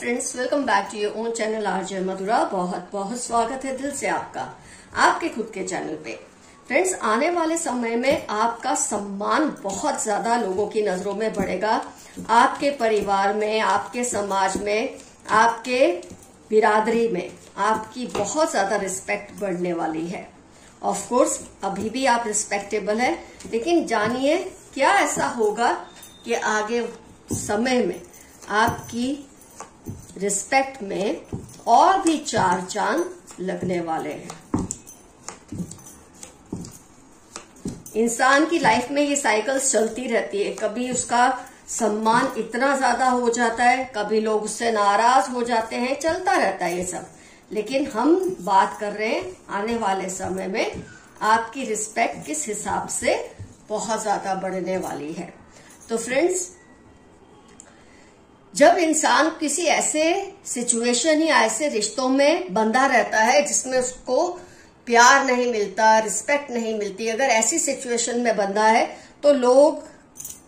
Friends, welcome back to your own channel RJ Madhura. बहुत बहुत स्वागत है दिल से आपका आपके खुद के चैनल पे। फ्रेंड्स, आने वाले समय में आपका सम्मान बहुत ज्यादा लोगों की नजरों में बढ़ेगा। आपके परिवार में, आपके समाज में, आपके बिरादरी में आपकी बहुत ज्यादा रिस्पेक्ट बढ़ने वाली है। ऑफ कोर्स अभी भी आप रिस्पेक्टेबल है, लेकिन जानिए क्या ऐसा होगा कि आगे समय में आपकी रिस्पेक्ट में और भी चार चांद लगने वाले हैं। इंसान की लाइफ में ये साइकिल्स चलती रहती है। कभी उसका सम्मान इतना ज्यादा हो जाता है, कभी लोग उससे नाराज हो जाते हैं, चलता रहता है ये सब। लेकिन हम बात कर रहे हैं आने वाले समय में आपकी रिस्पेक्ट किस हिसाब से बहुत ज्यादा बढ़ने वाली है। तो फ्रेंड्स, जब इंसान किसी ऐसे सिचुएशन या ऐसे रिश्तों में बंधा रहता है जिसमें उसको प्यार नहीं मिलता, रिस्पेक्ट नहीं मिलती, अगर ऐसी सिचुएशन में बंधा है तो लोग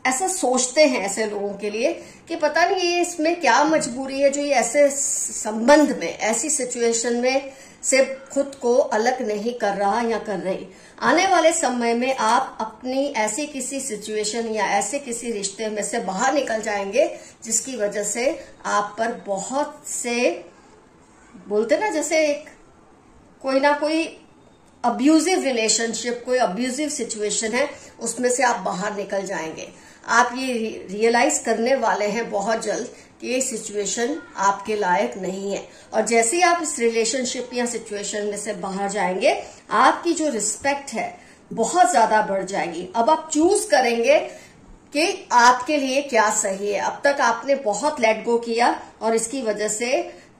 ऐसा सोचते हैं ऐसे लोगों के लिए कि पता नहीं ये इसमें क्या मजबूरी है जो ये ऐसे संबंध में, ऐसी सिचुएशन में से खुद को अलग नहीं कर रहा या कर रही। आने वाले समय में आप अपनी ऐसी किसी सिचुएशन या ऐसे किसी रिश्ते में से बाहर निकल जाएंगे जिसकी वजह से आप पर बहुत से, बोलते ना जैसे एक कोई ना कोई अब्यूजिव रिलेशनशिप, कोई अब्यूजिव सिचुएशन है, उसमें से आप बाहर निकल जाएंगे। आप ये रियलाइज करने वाले हैं बहुत जल्द कि ये सिचुएशन आपके लायक नहीं है। और जैसे ही आप इस रिलेशनशिप या सिचुएशन में से बाहर जाएंगे, आपकी जो रिस्पेक्ट है बहुत ज्यादा बढ़ जाएगी। अब आप चूज करेंगे कि आपके लिए क्या सही है। अब तक आपने बहुत लेट गो किया और इसकी वजह से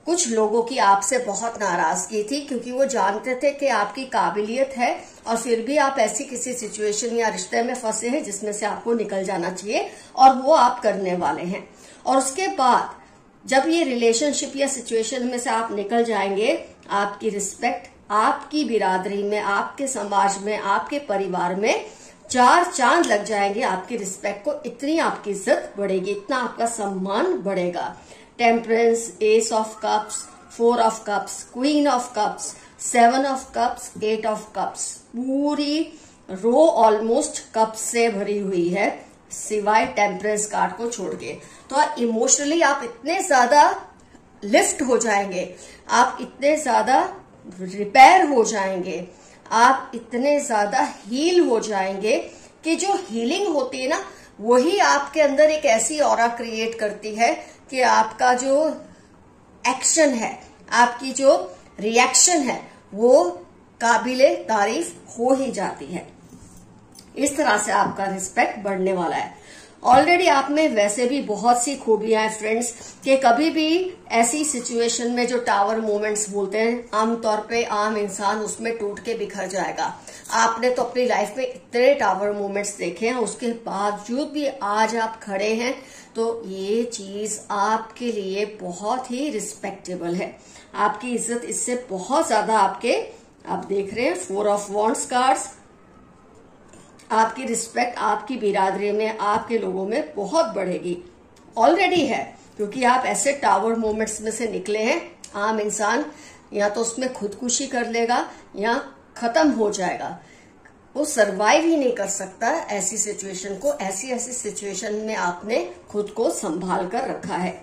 कुछ लोगों की आपसे बहुत नाराजगी थी, क्योंकि वो जानते थे कि आपकी काबिलियत है और फिर भी आप ऐसी किसी सिचुएशन या रिश्ते में फंसे हैं जिसमें से आपको निकल जाना चाहिए, और वो आप करने वाले हैं। और उसके बाद जब ये रिलेशनशिप या सिचुएशन में से आप निकल जाएंगे, आपकी रिस्पेक्ट आपकी बिरादरी में, आपके समाज में, आपके परिवार में चार चांद लग जाएंगे। आपकी रिस्पेक्ट को इतनी आपकी इज्जत बढ़ेगी, इतना आपका सम्मान बढ़ेगा। Temperance, S of cups, 4 of cups, queen of cups, 7 of cups, 8 of cups, पूरी रो ऑलमोस्ट कप्स से भरी हुई है, सिवाय टेम्परेंस कार्ड को छोड़ के। तो इमोशनली आप इतने ज्यादा लिफ्ट हो जाएंगे, आप इतने ज्यादा रिपेयर हो जाएंगे, आप इतने ज्यादा हील हो जाएंगे कि जो हीलिंग होती है ना, वही आपके अंदर एक ऐसी ऑरा क्रिएट करती है कि आपका जो एक्शन है, आपकी जो रिएक्शन है, वो काबिले तारीफ हो ही जाती है। इस तरह से आपका रिस्पेक्ट बढ़ने वाला है। ऑलरेडी आप में वैसे भी बहुत सी खूबियां हैं फ्रेंड्स, कि कभी भी ऐसी सिचुएशन में जो टावर मोमेंट्स बोलते हैं, आमतौर पे आम इंसान उसमें टूट के बिखर जाएगा। आपने तो अपनी लाइफ में इतने टावर मोमेंट्स देखे हैं, उसके बावजूद भी आज आप खड़े हैं, तो ये चीज आपके लिए बहुत ही रिस्पेक्टेबल है। आपकी इज्जत इससे बहुत ज्यादा आप देख रहे हैं 4 ऑफ वॉन्ड्स कार्ड्स, आपकी रिस्पेक्ट आपकी बिरादरी में, आपके लोगों में बहुत बढ़ेगी। ऑलरेडी है, क्योंकि आप ऐसे टावर मोमेंट्स में से निकले हैं। आम इंसान या तो उसमें खुदकुशी कर लेगा या खत्म हो जाएगा, वो सरवाइव ही नहीं कर सकता ऐसी सिचुएशन को। ऐसी सिचुएशन में आपने खुद को संभाल कर रखा है।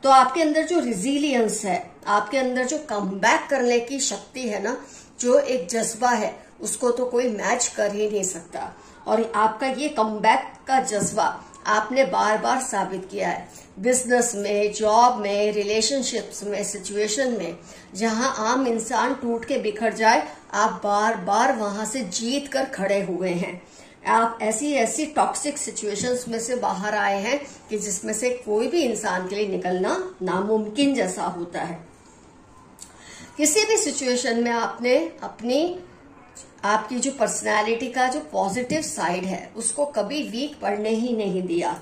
तो आपके अंदर जो रिजिलियंस है, आपके अंदर जो कमबैक करने की शक्ति है ना, जो एक जज्बा है, उसको तो कोई मैच कर ही नहीं सकता। और आपका ये कमबैक का जज्बा आपने बार बार साबित किया है, बिजनेस में, जॉब में, रिलेशनशिप्स में, सिचुएशन में। जहां आम इंसान टूट के बिखर जाए, आप बार बार वहां से जीत कर खड़े हुए हैं। आप ऐसी टॉक्सिक सिचुएशंस में से बाहर आए हैं कि जिसमें से कोई भी इंसान के लिए निकलना नामुमकिन जैसा होता है। किसी भी सिचुएशन में आपने आपकी जो पर्सनालिटी का जो पॉजिटिव साइड है, उसको कभी वीक पड़ने ही नहीं दिया।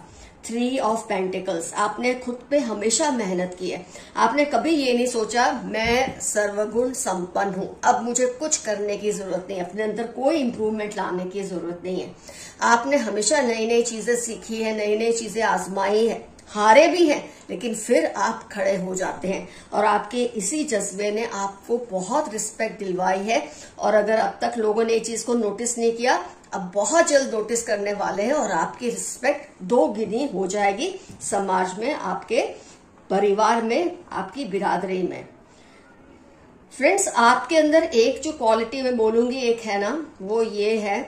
3 ऑफ पेंटिकल्स, आपने खुद पे हमेशा मेहनत की है। आपने कभी ये नहीं सोचा मैं सर्वगुण संपन्न हूं, अब मुझे कुछ करने की जरूरत नहीं, अपने अंदर कोई इंप्रूवमेंट लाने की जरूरत नहीं है। आपने हमेशा नई नई चीजें सीखी है, नई नई चीजें आजमाई है, हारे भी हैं, लेकिन फिर आप खड़े हो जाते हैं और आपके इसी जज्बे ने आपको बहुत रिस्पेक्ट दिलवाई है। और अगर अब तक लोगों ने ये चीज को नोटिस नहीं किया, अब बहुत जल्द नोटिस करने वाले हैं और आपकी रिस्पेक्ट दोगुनी हो जाएगी समाज में, आपके परिवार में, आपकी बिरादरी में। फ्रेंड्स, आपके अंदर एक जो क्वालिटी मैं बोलूंगी एक है ना, वो ये है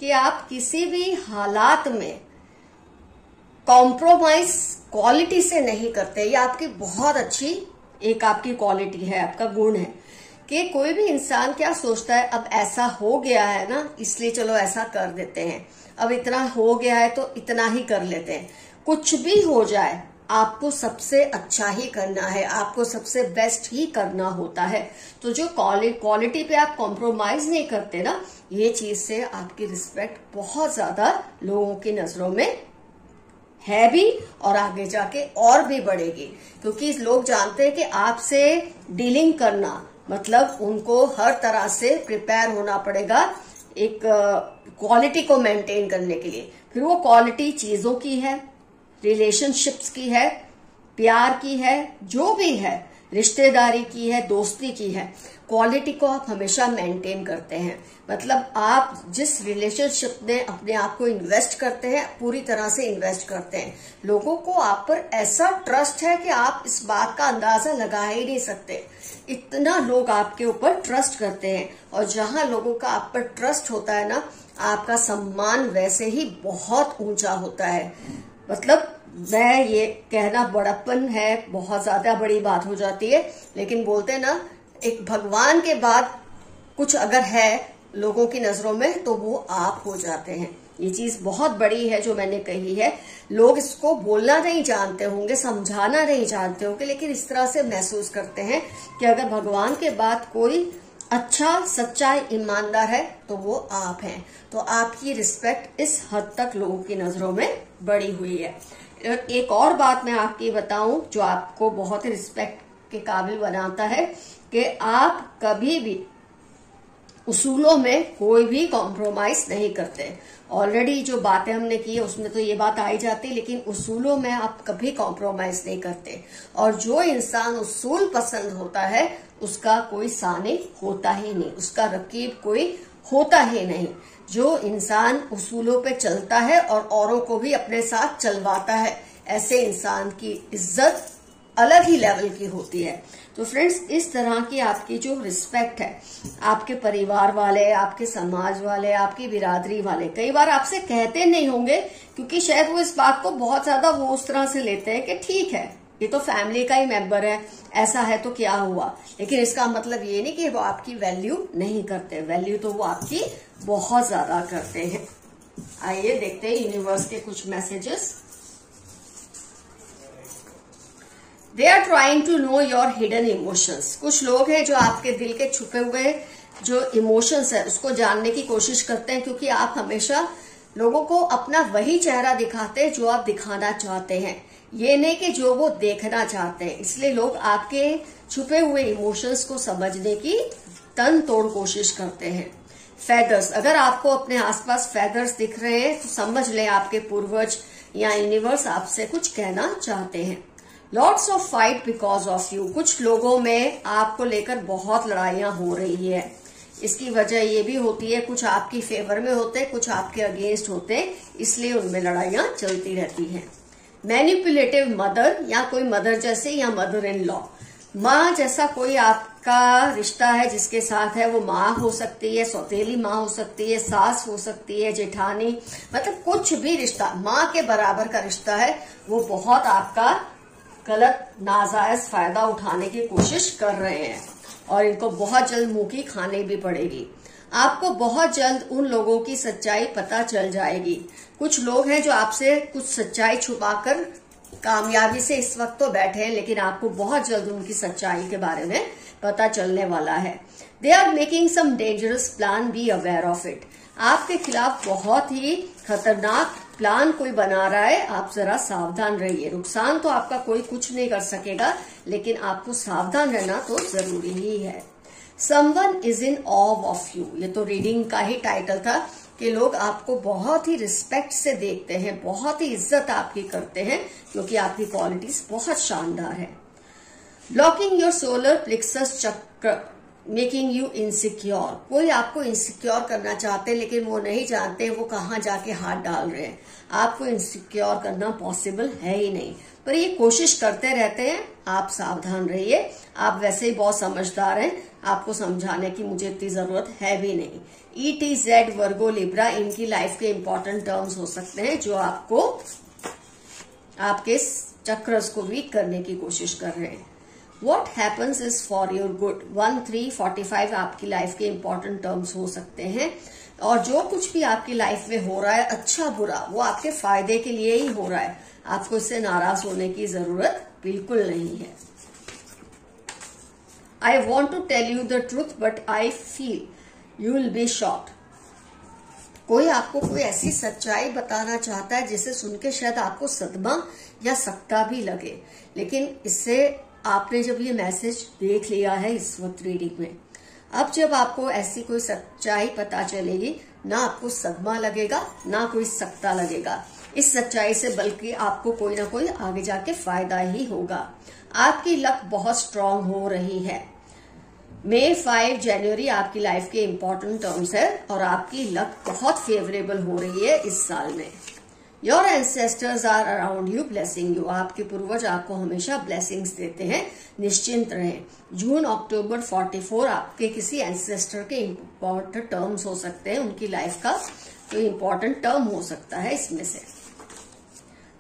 कि आप किसी भी हालात में कॉम्प्रोमाइज क्वालिटी से नहीं करते। ये आपकी बहुत अच्छी एक आपकी क्वालिटी है, आपका गुण है कि कोई भी इंसान क्या सोचता है, अब ऐसा हो गया है ना इसलिए चलो ऐसा कर देते हैं, अब इतना हो गया है तो इतना ही कर लेते हैं। कुछ भी हो जाए आपको सबसे अच्छा ही करना है, आपको सबसे बेस्ट ही करना होता है। तो जो क्वालिटी पे आप कॉम्प्रोमाइज नहीं करते ना, ये चीज से आपकी रिस्पेक्ट बहुत ज्यादा लोगों की नजरों में है भी और आगे जाके और भी बढ़ेगी, क्योंकि लोग जानते हैं कि आपसे डीलिंग करना मतलब उनको हर तरह से प्रिपेयर होना पड़ेगा एक क्वालिटी को मेंटेन करने के लिए। फिर वो क्वालिटी चीजों की है, रिलेशनशिप्स की है, प्यार की है, जो भी है, रिश्तेदारी की है, दोस्ती की है, क्वालिटी को आप हमेशा मेंटेन करते हैं। मतलब आप जिस रिलेशनशिप में अपने आप को इन्वेस्ट करते हैं, पूरी तरह से इन्वेस्ट करते हैं। लोगों को आप पर ऐसा ट्रस्ट है कि आप इस बात का अंदाजा लगा ही नहीं सकते, इतना लोग आपके ऊपर ट्रस्ट करते हैं। और जहां लोगों का आप पर ट्रस्ट होता है ना, आपका सम्मान वैसे ही बहुत ऊंचा होता है। मतलब मैं ये कहना बड़प्पन है, बहुत ज्यादा बड़ी बात हो जाती है, लेकिन बोलते हैं ना, एक भगवान के बाद कुछ अगर है लोगों की नजरों में तो वो आप हो जाते हैं। ये चीज बहुत बड़ी है जो मैंने कही है। लोग इसको बोलना नहीं जानते होंगे, समझाना नहीं जानते होंगे, लेकिन इस तरह से महसूस करते हैं कि अगर भगवान के बाद कोई अच्छा, सच्चा, ईमानदार है तो वो आप हैं। तो आपकी रिस्पेक्ट इस हद तक लोगों की नजरों में बढ़ी हुई है। एक और बात मैं आपकी बताऊं जो आपको बहुत ही रिस्पेक्ट के काबिल बनाता है कि आप कभी भी उसूलों में कोई भी कॉम्प्रोमाइज नहीं करते। ऑलरेडी जो बातें हमने की है उसमें तो ये बात आई जाती है, लेकिन उसूलों में आप कभी कॉम्प्रोमाइज नहीं करते। और जो इंसान उसूल पसंद होता है उसका कोई सानी होता ही नहीं, उसका रकीब कोई होता ही नहीं। जो इंसान उसूलों पे चलता है और औरों को भी अपने साथ चलवाता है, ऐसे इंसान की इज्जत अलग ही लेवल की होती है। तो फ्रेंड्स, इस तरह की आपकी जो रिस्पेक्ट है, आपके परिवार वाले, आपके समाज वाले, आपकी बिरादरी वाले कई बार आपसे कहते नहीं होंगे, क्योंकि शायद वो इस बात को बहुत ज्यादा वो उस तरह से लेते हैं कि ठीक है, ये तो फैमिली का ही मेंबर है, ऐसा है तो क्या हुआ। लेकिन इसका मतलब ये नहीं कि वो आपकी वैल्यू नहीं करते, वैल्यू तो वो आपकी बहुत ज्यादा करते हैं। आइए देखते हैं यूनिवर्स के कुछ messages. They are trying to know your hidden emotions. कुछ लोग हैं जो आपके दिल के छुपे हुए जो इमोशंस है उसको जानने की कोशिश करते हैं, क्योंकि आप हमेशा लोगों को अपना वही चेहरा दिखाते हैं जो आप दिखाना चाहते हैं, ये नहीं कि जो वो देखना चाहते हैं। इसलिए लोग आपके छुपे हुए इमोशंस को समझने की तन तोड़ कोशिश करते हैं। फेदर्स, अगर आपको अपने आसपास फेदर्स दिख रहे हैं तो समझ लें आपके पूर्वज या यूनिवर्स आपसे कुछ कहना चाहते हैं। Lots of fight because of you, कुछ लोगों में आपको लेकर बहुत लड़ाइयां हो रही है। इसकी वजह ये भी होती है, कुछ आपकी फेवर में होते हैं, कुछ आपके अगेंस्ट होते हैं, इसलिए उनमें लड़ाइयां चलती रहती हैं। मैनिपुलेटिव मदर, या कोई मदर जैसे या मदर इन लॉ, माँ जैसा कोई आपका रिश्ता है जिसके साथ है, वो माँ हो सकती है, सौतेली माँ हो सकती है, सास हो सकती है, जेठानी, मतलब कुछ भी रिश्ता माँ के बराबर का रिश्ता है, वो बहुत आपका गलत नाजायज फायदा उठाने की कोशिश कर रहे हैं और इनको बहुत जल्द मुंह की खानी भी पड़ेगी। आपको बहुत जल्द उन लोगों की सच्चाई पता चल जाएगी। कुछ लोग हैं जो आपसे कुछ सच्चाई छुपाकर कामयाबी से इस वक्त तो बैठे हैं, लेकिन आपको बहुत जल्द उनकी सच्चाई के बारे में पता चलने वाला है। They are making some dangerous plan, be aware of it. आपके खिलाफ बहुत ही खतरनाक प्लान कोई बना रहा है, आप जरा सावधान रहिए। नुकसान तो आपका कोई कुछ नहीं कर सकेगा, लेकिन आपको सावधान रहना तो जरूरी ही है। Someone is in of of you, ये तो रीडिंग का ही टाइटल था कि कि लोग आपको बहुत ही रिस्पेक्ट से देखते हैं, बहुत ही इज्जत आपकी करते हैं, क्योंकि आपकी क्वालिटीज बहुत शानदार है। ब्लॉकिंग योर सोलर प्लेक्सस चक्र मेकिंग यू इनसिक्योर। कोई आपको इनसिक्योर करना चाहते हैं, लेकिन वो नहीं जानते वो कहाँ जाके हाथ डाल रहे हैं। आपको इनसिक्योर करना पॉसिबल है ही नहीं, पर ये कोशिश करते रहते हैं। आप सावधान रहिए, आप वैसे ही बहुत समझदार हैं, आपको समझाने की मुझे इतनी जरूरत है भी नहीं। ETZ वर्गो लिब्रा, इनकी लाइफ के इंपॉर्टेंट टर्म्स हो सकते हैं जो आपको आपके चक्रस को वीक करने की कोशिश कर रहे हैं। What happens is for your good, 1, 3, 45 आपकी लाइफ के इंपॉर्टेंट टर्म्स हो सकते हैं। और जो कुछ भी आपकी लाइफ में हो रहा है, अच्छा बुरा, वो आपके फायदे के लिए ही हो रहा है। आपको इससे नाराज होने की जरूरत बिल्कुल नहीं है। I want to tell you the truth, but I feel you will be shocked. कोई आपको कोई ऐसी सच्चाई बताना चाहता है जिसे सुन के शायद आपको सदमा या सकता भी लगे, लेकिन इससे आपने जब ये मैसेज देख लिया है इस वक्त रीडिंग में, अब जब आपको ऐसी कोई सच्चाई पता चलेगी, ना आपको सदमा लगेगा ना कोई सकता लगेगा इस सच्चाई से, बल्कि आपको कोई ना कोई आगे जाके फायदा ही होगा। आपकी लक बहुत स्ट्रांग हो रही है। May 5 जनवरी आपकी लाइफ के इंपॉर्टेंट टर्म्स है और आपकी लक बहुत फेवरेबल हो रही है इस साल में। Your ancestors are around you blessing you. आपके पूर्वज आपको हमेशा ब्लेसिंग्स देते हैं, निश्चिंत रहें। जून अक्टूबर 44 आपके किसी एंसेस्टर के इंपॉर्टेंट टर्म्स हो सकते हैं, उनकी लाइफ का कोई इंपॉर्टेंट टर्म हो सकता है इसमें से।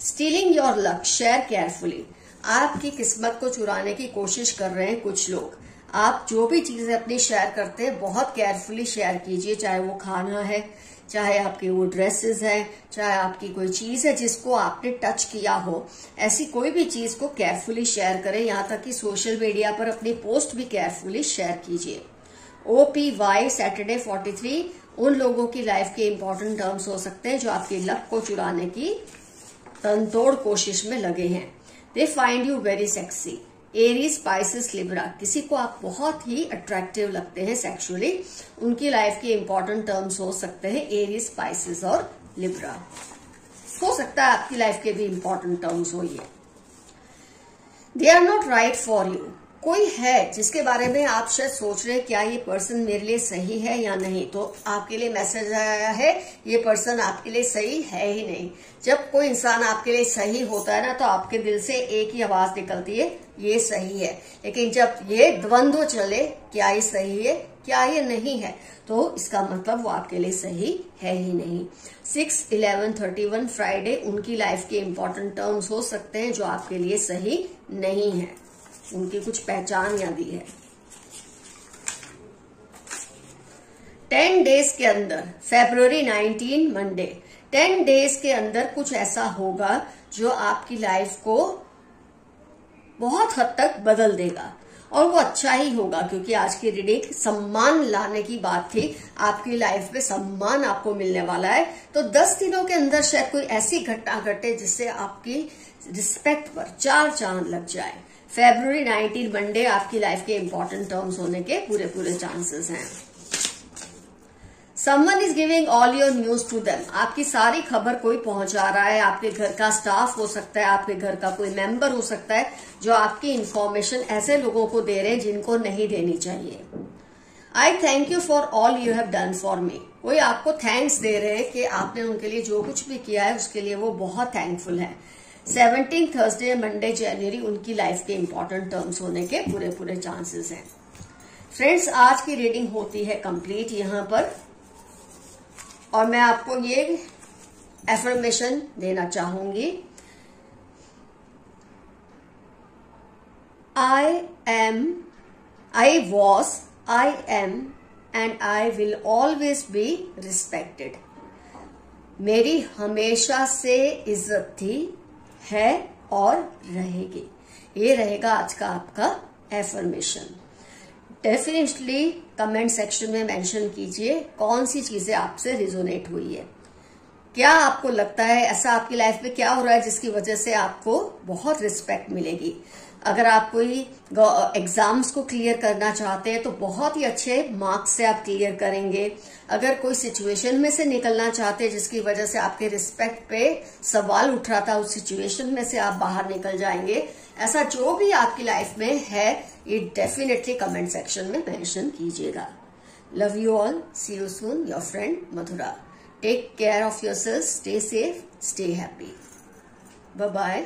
Stealing your luck, share carefully. आपकी किस्मत को चुराने की कोशिश कर रहे हैं कुछ लोग। आप जो भी चीजें अपनी शेयर करते हैं बहुत केयरफुली शेयर कीजिए, चाहे वो खाना है, चाहे आपके वो ड्रेसेस है, चाहे आपकी कोई चीज है जिसको आपने टच किया हो। ऐसी कोई भी चीज को केयरफुली शेयर करें, यहाँ तक कि सोशल मीडिया पर अपनी पोस्ट भी केयरफुली शेयर कीजिए। OPY सैटरडे 43 उन लोगों की लाइफ के इंपॉर्टेंट टर्म्स हो सकते हैं जो आपकी लक को चुराने की तनतोड़ कोशिश में लगे हैं। They find you very sexy. Aries, spices, Libra, किसी को आप बहुत ही अट्रैक्टिव लगते हैं सेक्सुअली, उनकी लाइफ के इंपॉर्टेंट टर्म्स हो सकते हैं एरीज, स्पाइसेस और लिब्रा। हो सकता है आपकी लाइफ के भी इंपॉर्टेंट टर्म्स हो ये। They are not right for you. कोई है जिसके बारे में आप शायद सोच रहे हैं क्या ये पर्सन मेरे लिए सही है या नहीं, तो आपके लिए मैसेज आया है ये पर्सन आपके लिए सही है ही नहीं। जब कोई इंसान आपके लिए सही होता है ना, तो आपके दिल से एक ही आवाज निकलती है, ये सही है। लेकिन जब ये द्वंद्व चले, क्या ये सही है क्या ये नहीं है, तो इसका मतलब वो आपके लिए सही है ही नहीं। 6, 11, 31 फ्राइडे उनकी लाइफ के इंपॉर्टेंट टर्म्स हो सकते हैं जो आपके लिए सही नहीं है, उनकी कुछ पहचान यादी है। 10 डेज के अंदर, February 19 मंडे, 10 डेज के अंदर कुछ ऐसा होगा जो आपकी लाइफ को बहुत हद तक बदल देगा, और वो अच्छा ही होगा, क्योंकि आज की रीडिंग सम्मान लाने की बात थी। आपकी लाइफ में सम्मान आपको मिलने वाला है, तो 10 दिनों के अंदर शायद कोई ऐसी घटना घटे जिससे आपकी रिस्पेक्ट पर 4 चांद लग जाए। February 19 मंडे आपकी लाइफ के इंपॉर्टेंट टर्म्स होने के पूरे चांसेस हैं। Someone is giving all your news to them. आपकी सारी खबर कोई पहुंचा रहा है, आपके घर का स्टाफ हो सकता है, आपके घर का कोई मेंबर हो सकता है जो आपकी इंफॉर्मेशन ऐसे लोगों को दे रहे हैं जिनको नहीं देनी चाहिए। I thank you for all you have done for me. कोई आपको थैंक्स दे रहे हैं कि आपने उनके लिए जो कुछ भी किया है उसके लिए वो बहुत थैंकफुल है। 17 थर्सडे मंडे जनवरी उनकी लाइफ के इंपॉर्टेंट टर्म्स होने के पूरे चांसेस हैं। फ्रेंड्स, आज की रीडिंग होती है कंप्लीट यहाँ पर, और मैं आपको ये एफर्मेशन देना चाहूंगी। I was, I am and I will always be respected. मेरी हमेशा से इज्जत थी, है और रहेगी। ये रहेगा आज का आपका एफर्मेशन। डेफिनेटली कमेंट सेक्शन में मेंशन कीजिए कौन सी चीजें आपसे रिजोनेट हुई है। क्या आपको लगता है ऐसा आपकी लाइफ में क्या हो रहा है जिसकी वजह से आपको बहुत रिस्पेक्ट मिलेगी। अगर आप कोई एग्जाम्स को क्लियर करना चाहते हैं तो बहुत ही अच्छे मार्क्स से आप क्लियर करेंगे। अगर कोई सिचुएशन में से निकलना चाहते हैं जिसकी वजह से आपके रिस्पेक्ट पे सवाल उठ रहा था, उस सिचुएशन में से आप बाहर निकल जाएंगे। ऐसा जो भी आपकी लाइफ में है, ये डेफिनेटली कमेंट सेक्शन में मेंशन कीजिएगा। Love you all, see you soon, your friend Madhura. Take care of yourself, stay safe, stay happy. Bye bye.